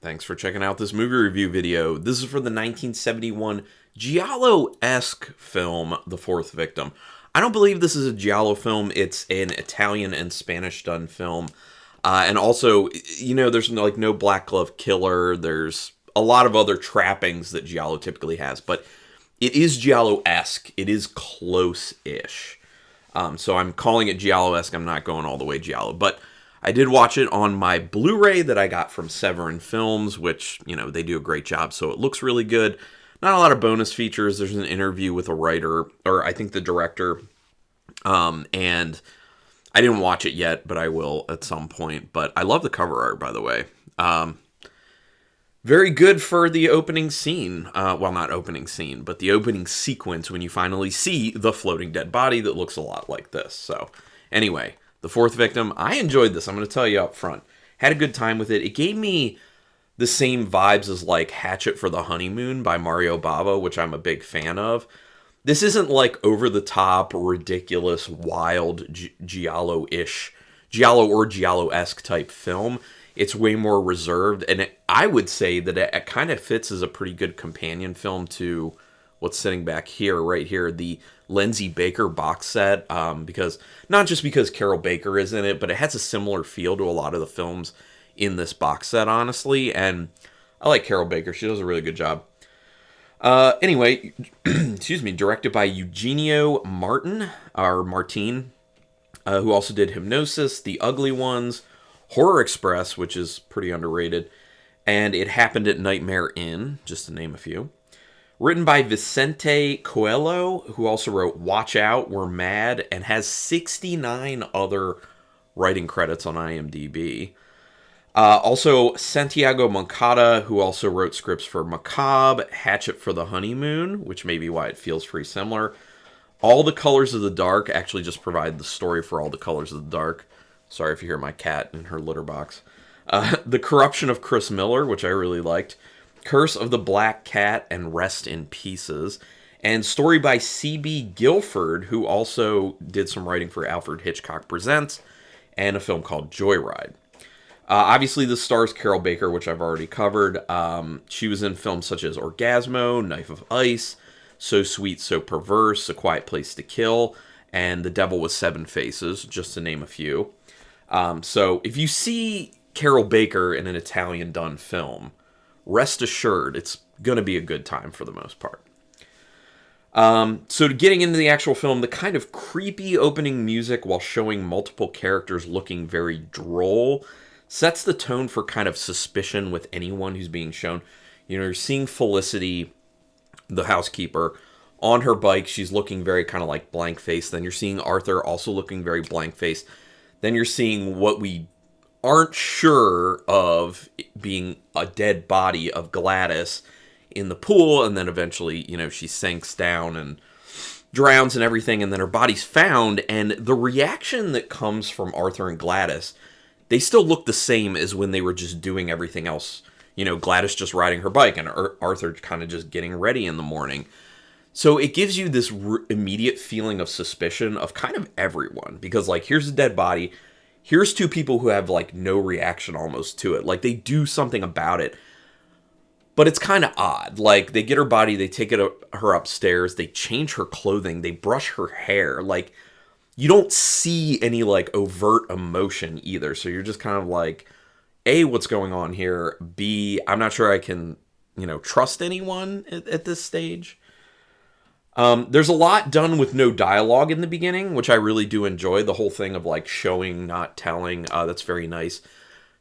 Thanks for checking out this movie review video. This is for the 1971 giallo-esque film, The Fourth Victim. I don't believe this is a giallo film. It's an Italian and Spanish done film. And also, there's no black glove killer. There's a lot of other trappings that giallo typically has. But it is giallo-esque. It is close-ish. So I'm calling it giallo-esque. I'm not going all the way giallo. But I did watch it on my Blu-ray that I got from Severin Films, which, they do a great job, so it looks really good. Not a lot of bonus features. There's an interview with a writer, or I think the director, and I didn't watch it yet, but I will at some point. But I love the cover art, by the way. Very good for the opening scene. Well, not opening scene, but the opening sequence when you finally see the floating dead body that looks a lot like this. So, anyway, The Fourth Victim, I enjoyed this. I'm going to tell you up front. Had a good time with it. It gave me the same vibes as like Hatchet for the Honeymoon by Mario Bava, which I'm a big fan of. This isn't like over-the-top, ridiculous, wild, giallo-ish, giallo or giallo-esque type film. It's way more reserved, and I would say that it kind of fits as a pretty good companion film to what's sitting back here, right here, the Lindsay Baker box set, because not just because Carol Baker is in it, but it has a similar feel to a lot of the films in this box set, honestly, and I like Carol Baker. She does a really good job. Anyway, excuse me, directed by Eugenio Martin, who also did Hypnosis, The Ugly Ones, Horror Express, which is pretty underrated, and It Happened at Nightmare Inn, just to name a few. Written by Vicente Coello, who also wrote Watch Out, We're Mad, and has 69 other writing credits on IMDb. Also, Santiago Moncada, who also wrote scripts for Macabre, Hatchet for the Honeymoon, which may be why it feels pretty similar. All the Colors of the Dark, actually just provide the story for All the Colors of the Dark. Sorry if you hear my cat in her litter box. The Corruption of Chris Miller, which I really liked. Curse of the Black Cat, and Rest in Pieces. And story by C.B. Gilford, who also did some writing for Alfred Hitchcock Presents, and a film called Joyride. Obviously, this stars Carol Baker, which I've already covered. She was in films such as Orgasmo, Knife of Ice, So Sweet, So Perverse, A Quiet Place to Kill, and The Devil with Seven Faces, just to name a few. So if you see Carol Baker in an Italian-done film, rest assured it's going to be a good time for the most part. So getting into the actual film, the kind of creepy opening music while showing multiple characters looking very droll sets the tone for kind of suspicion with anyone who's being shown. You're seeing Felicity, the housekeeper, on her bike. She's looking very kind of like blank-faced. Then you're seeing Arthur also looking very blank-faced. Then you're seeing what we aren't sure of being a dead body of Gladys in the pool, and then eventually, she sinks down and drowns and everything, and then her body's found, and the reaction that comes from Arthur and Gladys, they still look the same as when they were just doing everything else. Gladys just riding her bike, and Arthur kind of just getting ready in the morning. So it gives you this immediate feeling of suspicion of kind of everyone, because, here's a dead body, here's two people who have, no reaction almost to it. They do something about it, but it's kind of odd. They get her body, they take her upstairs, they change her clothing, they brush her hair. You don't see any, overt emotion either. So you're just kind of A, what's going on here? B, I'm not sure I can, trust anyone at this stage. There's a lot done with no dialogue in the beginning, which I really do enjoy. The whole thing of, showing, not telling, that's very nice.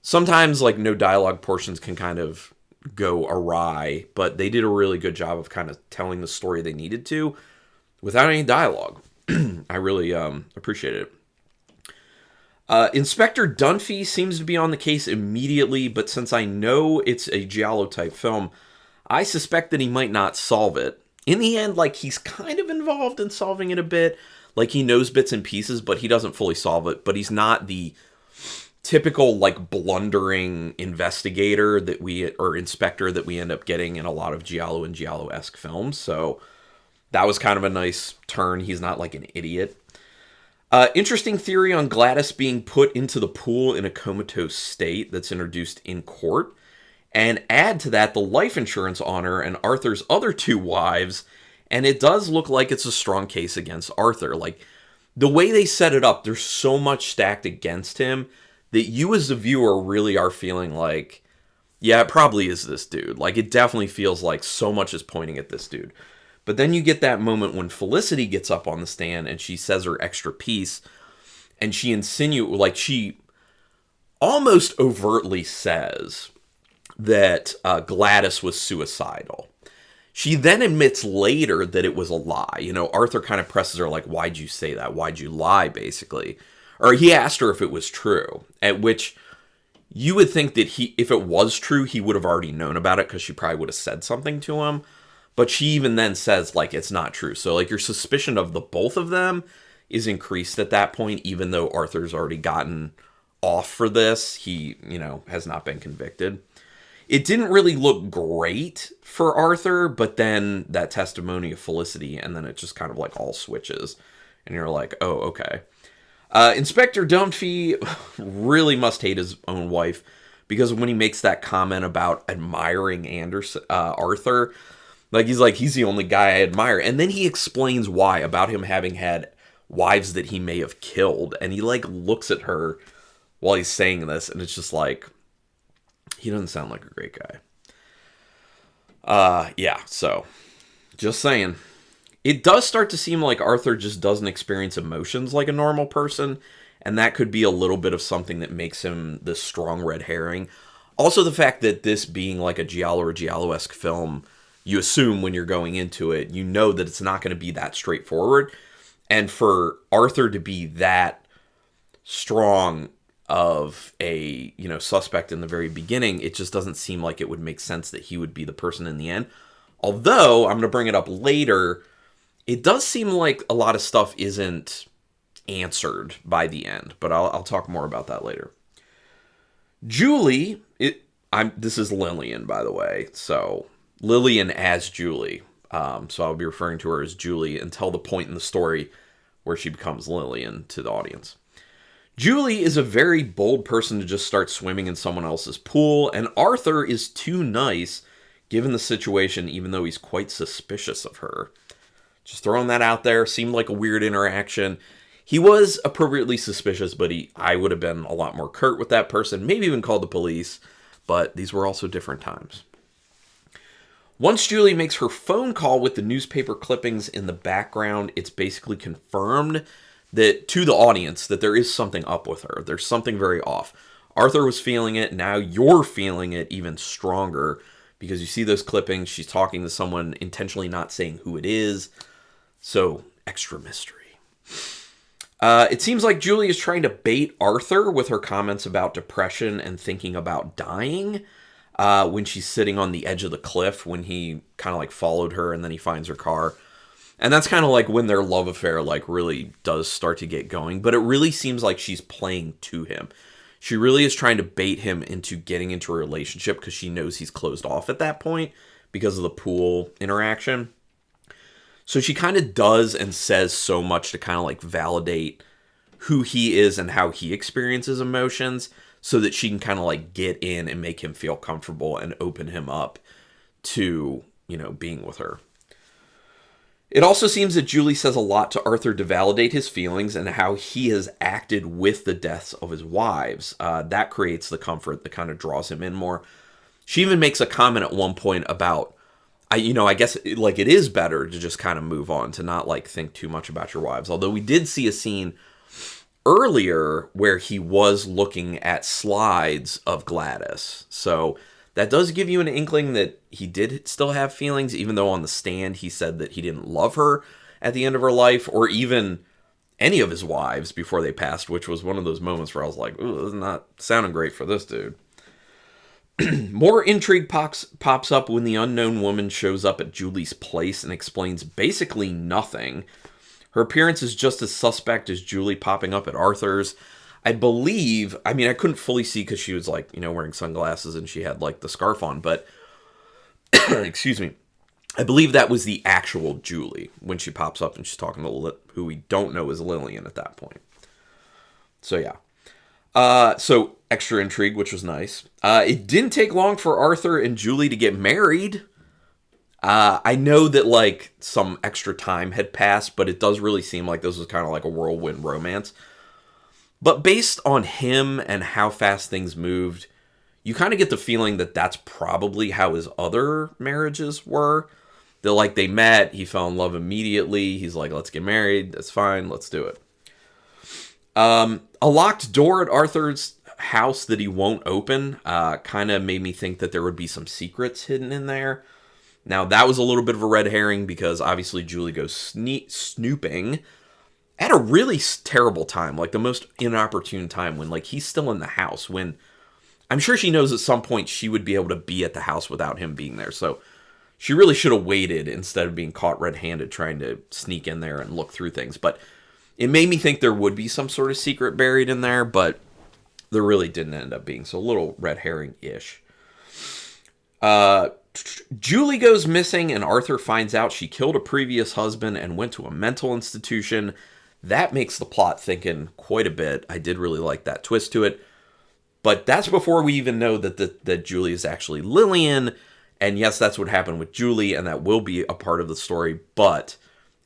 Sometimes, no dialogue portions can kind of go awry, but they did a really good job of kind of telling the story they needed to without any dialogue. I really appreciated it. Inspector Dunphy seems to be on the case immediately, but since I know it's a giallo-type film, I suspect that he might not solve it. In the end, he's kind of involved in solving it a bit. He knows bits and pieces, but he doesn't fully solve it. But he's not the typical, blundering investigator or inspector that we end up getting in a lot of giallo and giallo-esque films. So that was kind of a nice turn. He's not an idiot. Interesting theory on Gladys being put into the pool in a comatose state that's introduced in court. and add to that the life insurance on her and Arthur's other two wives, and it does look like it's a strong case against Arthur. Like, the way they set it up, there's so much stacked against him that you as the viewer really are feeling like, yeah, it probably is this dude. Like, it definitely feels like so much is pointing at this dude. But then you get that moment when Felicity gets up on the stand and she says her extra piece, and she she almost overtly says that Gladys was suicidal. She then admits later that it was a lie. You know, Arthur kind of presses her like, why'd you say that? Why'd you lie, basically? Or he asked her if it was true, at which you would think that if it was true, he would have already known about it because she probably would have said something to him. But she even then says, like, it's not true. So, like, your suspicion of the both of them is increased at that point, even though Arthur's already gotten off for this. He, has not been convicted. It didn't really look great for Arthur, but then that testimony of Felicity, and then it just kind of, like, all switches. And you're like, oh, okay. Inspector Dunphy really must hate his own wife, because when he makes that comment about admiring Arthur, he's the only guy I admire. And then he explains why, about him having had wives that he may have killed. And he, looks at her while he's saying this, and it's just like, he doesn't sound like a great guy. Yeah, so, just saying. It does start to seem like Arthur just doesn't experience emotions like a normal person, and that could be a little bit of something that makes him this strong red herring. Also, the fact that this being like a giallo or giallo-esque film, you assume when you're going into it, you know that it's not going to be that straightforward. And for Arthur to be that strong of a, suspect in the very beginning, it just doesn't seem like it would make sense that he would be the person in the end. Although, I'm going to bring it up later, it does seem like a lot of stuff isn't answered by the end, but I'll talk more about that later. Julie, this is Lillian, by the way, so Lillian as Julie. So I'll be referring to her as Julie until the point in the story where she becomes Lillian to the audience. Julie is a very bold person to just start swimming in someone else's pool, and Arthur is too nice given the situation, even though he's quite suspicious of her. Just throwing that out there. Seemed like a weird interaction. He was appropriately suspicious, but I would have been a lot more curt with that person. Maybe even called the police. But these were also different times. Once Julie makes her phone call with the newspaper clippings in the background, it's basically confirmed that to the audience that there is something up with her. There's something very off. Arthur was feeling it. Now you're feeling it even stronger because you see those clippings. She's talking to someone, intentionally not saying who it is. So, extra mystery. It seems like Julie is trying to bait Arthur with her comments about depression and thinking about dying when she's sitting on the edge of the cliff when he kind of followed her and then he finds her car. And that's kind of when their love affair really does start to get going. But it really seems like she's playing to him. She really is trying to bait him into getting into a relationship because she knows he's closed off at that point because of the pool interaction. So she kind of does and says so much to kind of validate who he is and how he experiences emotions so that she can kind of get in and make him feel comfortable and open him up to, being with her. It also seems that Julie says a lot to Arthur to validate his feelings and how he has acted with the deaths of his wives. That creates the comfort that kind of draws him in more. She even makes a comment at one point about, I guess it is better to just kind of move on, to not think too much about your wives. Although we did see a scene earlier where he was looking at slides of Gladys. So that does give you an inkling that he did still have feelings, even though on the stand he said that he didn't love her at the end of her life, or even any of his wives before they passed, which was one of those moments where I was like, ooh, this is not sounding great for this dude. More intrigue pops up when the unknown woman shows up at Julie's place and explains basically nothing. Her appearance is just as suspect as Julie popping up at Arthur's. I believe, I couldn't fully see because she was wearing sunglasses and she had the scarf on, but excuse me. I believe that was the actual Julie when she pops up and she's talking to who we don't know is Lillian at that point. So yeah. So extra intrigue, which was nice. It didn't take long for Arthur and Julie to get married. I know that, like, some extra time had passed, but it does really seem like this was kind of like a whirlwind romance. But based on him and how fast things moved, you kind of get the feeling that that's probably how his other marriages were. They're like, they met, he fell in love immediately, he's like, let's get married, that's fine, let's do it. A locked door at Arthur's house that he won't open kind of made me think that there would be some secrets hidden in there. Now, that was a little bit of a red herring because obviously Julie goes snooping at a really terrible time, like the most inopportune time when, like, he's still in the house, when I'm sure she knows at some point she would be able to be at the house without him being there. So she really should have waited instead of being caught red-handed trying to sneak in there and look through things. But it made me think there would be some sort of secret buried in there, but there really didn't end up being. So a little red herring-ish. Julie goes missing, and Arthur finds out she killed a previous husband and went to a mental institution. That makes the plot thinking quite a bit. I did really like that twist to it. But that's before we even know that Julie is actually Lillian. And yes, that's what happened with Julie, and that will be a part of the story. But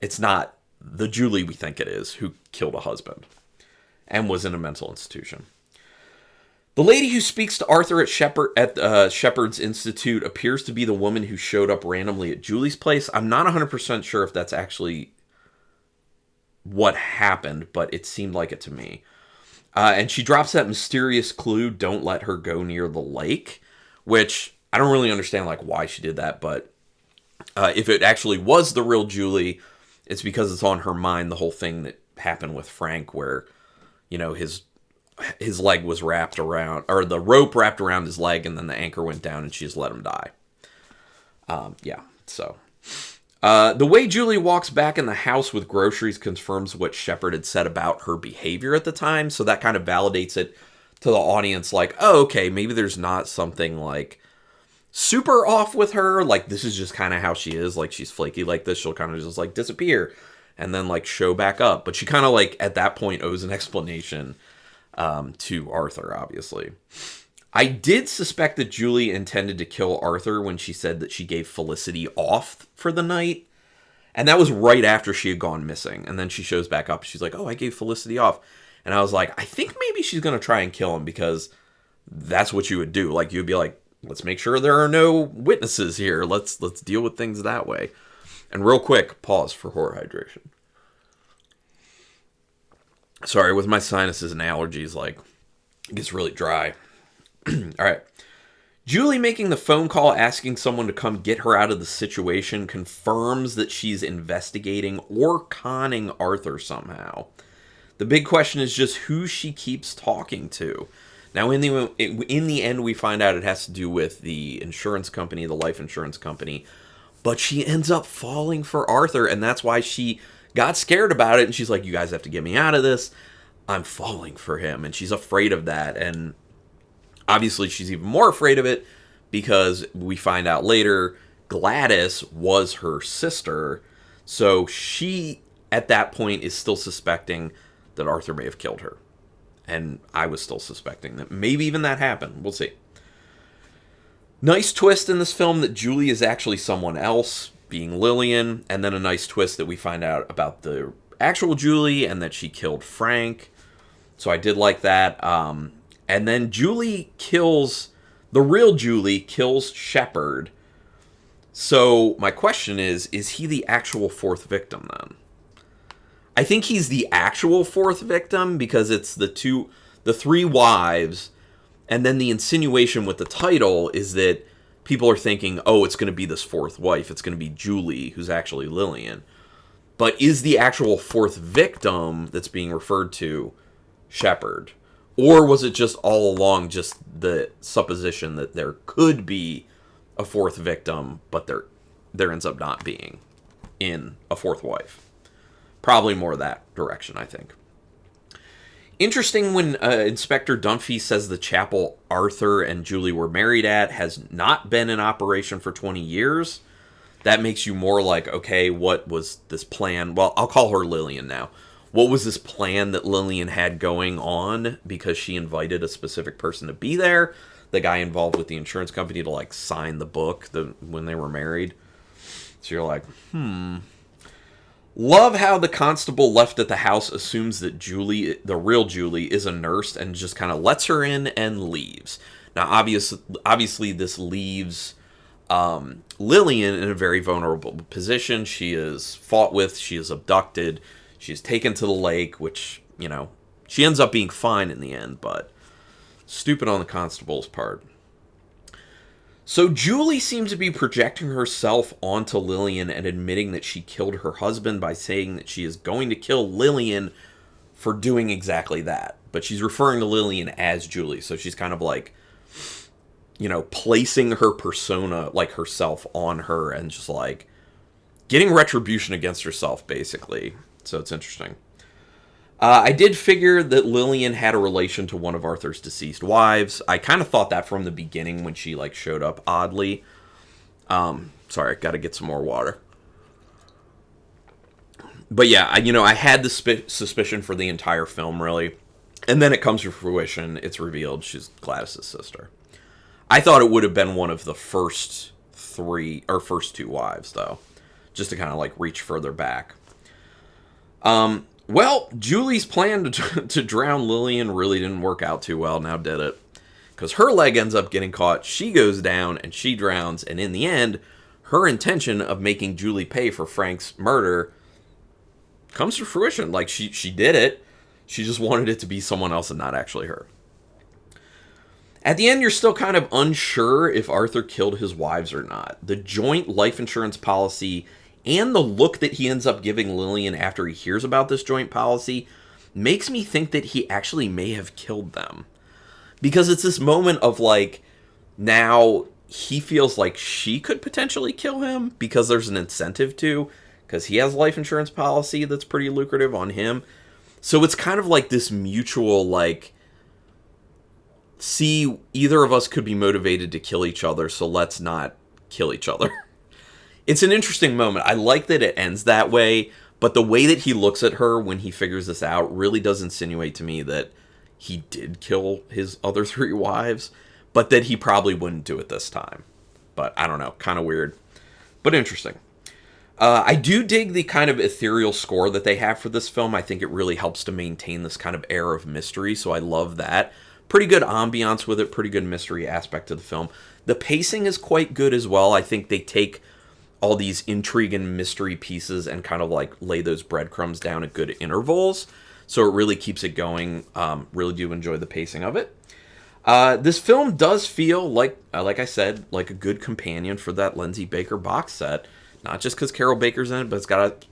it's not the Julie we think it is who killed a husband and was in a mental institution. The lady who speaks to Arthur at Shepherd's Institute appears to be the woman who showed up randomly at Julie's place. I'm not 100% sure if that's actually what happened, but it seemed like it to me. And she drops that mysterious clue, don't let her go near the lake, which I don't really understand, like, why she did that, but if it actually was the real Julie, it's because it's on her mind, the whole thing that happened with Frank, where, you know, his leg was wrapped around, or the rope wrapped around his leg, and then the anchor went down, and she just let him die. So the way Julie walks back in the house with groceries confirms what Shepherd had said about her behavior at the time, so that kind of validates it to the audience, like, oh, okay, maybe there's not something, like, super off with her, like, this is just kind of how she is, like, she's flaky like this, she'll kind of just, like, disappear, and then, like, show back up, but she kind of, like, at that point owes an explanation to Arthur, obviously. I did suspect that Julie intended to kill Arthur when she said that she gave Felicity off for the night. And that was right after she had gone missing. And then she shows back up. She's like, oh, I gave Felicity off. And I was like, I think maybe she's going to try and kill him because that's what you would do. Like, you'd be like, let's make sure there are no witnesses here. Let's deal with things that way. And real quick, pause for horror hydration. Sorry, with my sinuses and allergies, like, it gets really dry. All right. Julie making the phone call asking someone to come get her out of the situation confirms that she's investigating or conning Arthur somehow. The big question is just who she keeps talking to. Now, in the end, we find out it has to do with the insurance company, the life insurance company. But she ends up falling for Arthur, and that's why she got scared about it. And she's like, you guys have to get me out of this. I'm falling for him. And she's afraid of that. And obviously, she's even more afraid of it because we find out later Gladys was her sister. So she, at that point, is still suspecting that Arthur may have killed her. And I was still suspecting that maybe even that happened. We'll see. Nice twist in this film that Julie is actually someone else, being Lillian. And then a nice twist that we find out about the actual Julie and that she killed Frank. So I did like that. And then the real Julie kills Shepherd. So my question is he the actual fourth victim then? I think he's the actual fourth victim because it's the three wives, and then the insinuation with the title is that people are thinking, oh, it's going to be this fourth wife. It's going to be Julie, who's actually Lillian. But is the actual fourth victim that's being referred to Shepherd? Or was it just all along just the supposition that there could be a fourth victim, but there ends up not being in a fourth wife? Probably more that direction, I think. Interesting when Inspector Dunphy says the chapel Arthur and Julie were married at has not been in operation for 20 years. That makes you more like, okay, what was this plan? Well, I'll call her Lillian now. what was this plan that Lillian had going on because she invited a specific person to be there, the guy involved with the insurance company to like sign the book when they were married. So you're like, Love how the constable left at the house assumes that Julie, the real Julie, is a nurse and just kind of lets her in and leaves. Now, obviously this leaves Lillian in a very vulnerable position. She is fought with, she is abducted, she is taken to the lake, which, you know, she ends up being fine in the end, but stupid on the constable's part. So Julie seems to be projecting herself onto Lillian and admitting that she killed her husband by saying that she is going to kill Lillian for doing exactly that. But she's referring to Lillian as Julie, so she's kind of like, you know, placing her persona, like herself, on her and just like getting retribution against herself, basically. So it's interesting. I did figure that Lillian had a relation to one of Arthur's deceased wives. I kind of thought that from the beginning when she like showed up oddly. Sorry, got to get some more water. But yeah, I had the suspicion for the entire film, really. And then it comes to fruition. It's revealed she's Gladys's sister. I thought it would have been one of the first two wives, though. Just to kind of like reach further back. Well, Julie's plan to drown Lillian really didn't work out too well, now did it? Because her leg ends up getting caught, she goes down, and she drowns, and in the end, her intention of making Julie pay for Frank's murder comes to fruition. Like, she did it, she just wanted it to be someone else and not actually her. At the end, you're still kind of unsure if Arthur killed his wives or not. The joint life insurance policy and the look that he ends up giving Lillian after he hears about this joint policy makes me think that he actually may have killed them. Because it's this moment of like, now he feels like she could potentially kill him because there's an incentive to, because he has a life insurance policy that's pretty lucrative on him. So it's kind of like this mutual, like, see, either of us could be motivated to kill each other, so let's not kill each other. It's an interesting moment. I like that it ends that way, but the way that he looks at her when he figures this out really does insinuate to me that he did kill his other three wives, but that he probably wouldn't do it this time. But I don't know, kind of weird, but interesting. I do dig the kind of ethereal score that they have for this film. I think it really helps to maintain this kind of air of mystery, so I love that. Pretty good ambiance with it, pretty good mystery aspect to the film. The pacing is quite good as well. I think they take all these intrigue and mystery pieces and kind of like lay those breadcrumbs down at good intervals. So it really keeps it going. Really do enjoy the pacing of it. This film does feel like I said, like a good companion for that Lindsay Baker box set. Not just because Carol Baker's in it, but it's got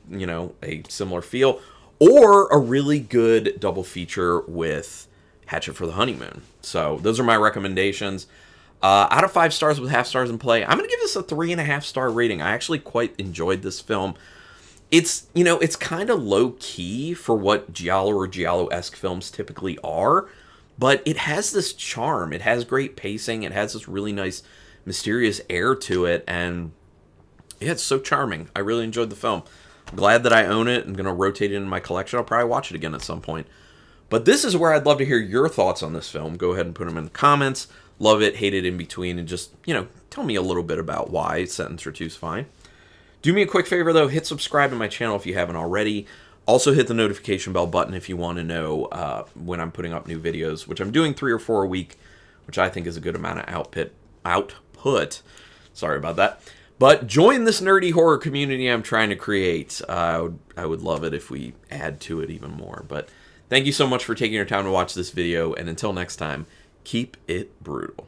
a similar feel. Or a really good double feature with Hatchet for the Honeymoon. So those are my recommendations. Out of 5 stars with half stars in play, I'm going to give this a 3.5 star rating. I actually quite enjoyed this film. It's kind of low key for what giallo or giallo-esque films typically are, but it has this charm. It has great pacing. It has this really nice, mysterious air to it, and yeah, it's so charming. I really enjoyed the film. I'm glad that I own it. I'm going to rotate it in my collection. I'll probably watch it again at some point. But this is where I'd love to hear your thoughts on this film. Go ahead and put them in the comments. Love it, hate it, in between, and just, tell me a little bit about why. A sentence or two is fine. Do me a quick favor, though. Hit subscribe to my channel if you haven't already. Also, hit the notification bell button if you want to know when I'm putting up new videos, which I'm doing 3 or 4 a week, which I think is a good amount of output. Sorry about that. But join this nerdy horror community I'm trying to create. I would love it if we add to it even more. But thank you so much for taking your time to watch this video, and until next time, keep it brutal.